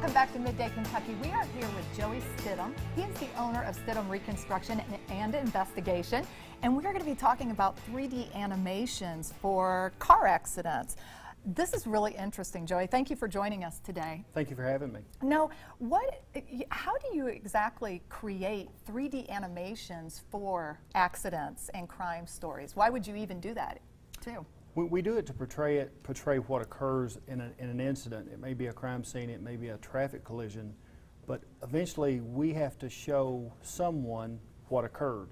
Welcome back to Midday Kentucky. We are here with Joey Stidham. He is the owner of Stidham Reconstruction and Investigation, and we are going to be talking about 3D animations for car accidents. This is really interesting, Joey. Thank you for joining us today. Thank you for having me. Now, how do you exactly create 3D animations for accidents and crime stories? Why would you even do that, too? We do it to portray what occurs in an incident. It may be a crime scene, it may be a traffic collision, but eventually we have to show someone what occurred.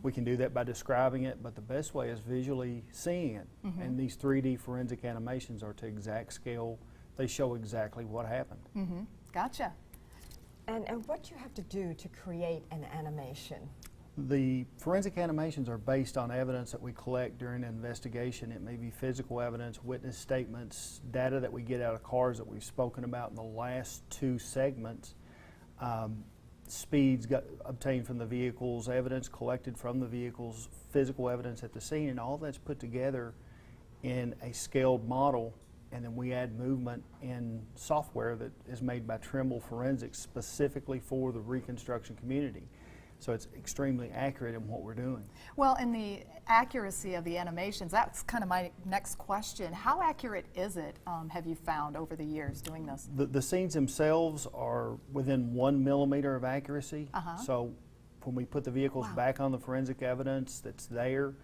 We can do that by describing it, but the best way is visually seeing it. And these 3D forensic animations are to exact scale. They show exactly what happened. Gotcha. And what you have to do to create an animation? The forensic animations are based on evidence that we collect during an investigation. It may be physical evidence, witness statements, data that we get out of cars that we've spoken about in the last two segments, speeds obtained from the vehicles, evidence collected from the vehicles, physical evidence at the scene, and all that's put together in a scaled model, and then we add movement in software that is made by Trimble Forensics specifically for the reconstruction community. So it's extremely accurate in what we're doing. Well, in the accuracy of the animations, that's kind of my next question. How accurate is it, have you found over the years doing this? The scenes themselves are within 1 millimeter of accuracy. So when we put the vehicles back on the forensic evidence that's there,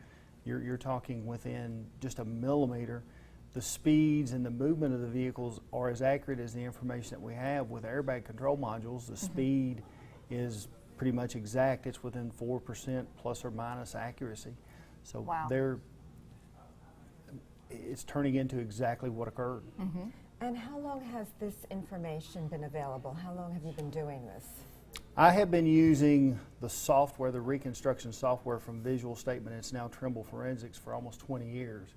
you're talking within just a millimeter. The speeds and the movement of the vehicles are as accurate as the information that we have with airbag control modules. The speed is pretty much exact. It's within 4% plus or minus accuracy. So it's turning into exactly what occurred. And how long has this information been available? How long have you been doing this? I have been using the software, the reconstruction software from Visual Statement. It's now Trimble Forensics for almost 20 years.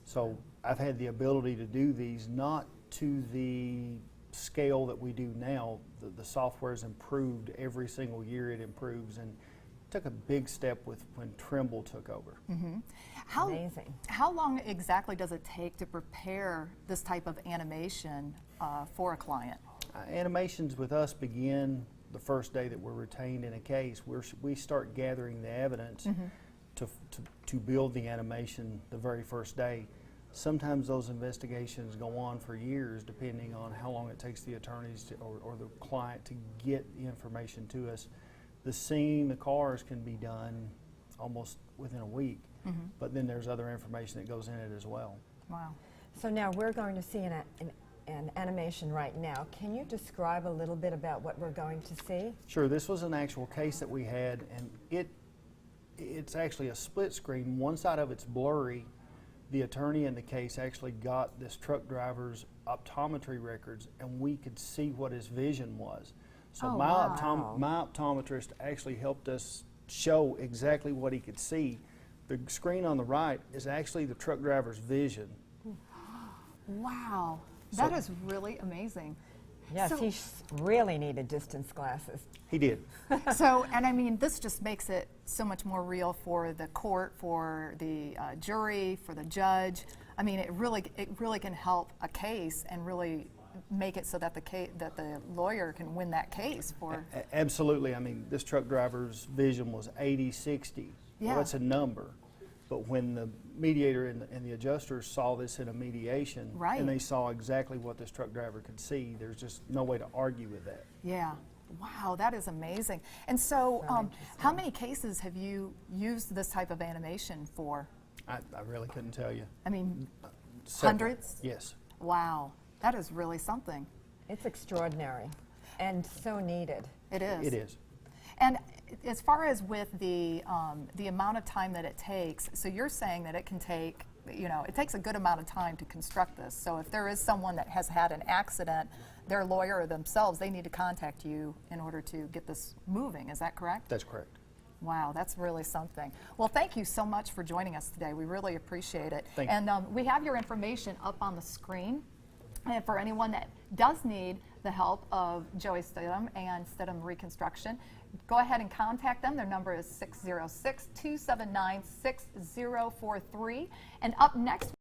So I've had the ability to do these, not to the scale that we do now. The software has improved every single year. It improves, and took a big step with when Trimble took over. Amazing. How long exactly does it take to prepare this type of animation for a client? Animations with us begin the first day that we're retained in a case. We start gathering the evidence to build the animation the very first day. Sometimes those investigations go on for years, depending on how long it takes the attorneys or the client to get the information to us. The scene, the cars can be done almost within a week, but then there's other information that goes in it as well. Wow. So now we're going to see an animation right now. Can you describe a little bit about what we're going to see? Sure. This was an actual case that we had, and it's actually a split screen. One side of it's blurry. The attorney in the case actually got this truck driver's optometry records, and we could see what his vision was. So my optometrist actually helped us show exactly what he could see. The screen on the right is actually the truck driver's vision. Wow, that is really amazing. Yes, so, he really needed distance glasses. He did. And I mean, this just makes it so much more real for the court, for the jury, for the judge. I mean, it really can help a case and really make it so that the lawyer can win that case for. Absolutely. I mean, this truck driver's vision was 80/60. Yeah. Well, that's a number. But when the mediator and the adjusters saw this in a mediation, and they saw exactly what this truck driver could see, there's just no way to argue with that. Yeah. Wow, that is amazing. And so, how many cases have you used this type of animation for? I really couldn't tell you. I mean, Several. Hundreds? Yes. Wow, that is really something. It's extraordinary and so needed. It is. It is. And as far as with the amount of time that it takes, so you're saying that it can take, it takes a good amount of time to construct this. So if there is someone that has had an accident, their lawyer themselves, they need to contact you in order to get this moving. Is that correct? That's correct. Wow, that's really something. Well, thank you so much for joining us today. We really appreciate it. Thank you. And we have your information up on the screen. And for anyone that does need the help of Joey Stidham and Stidham Reconstruction, go ahead and contact them. Their number is 606-279-6043. And up next,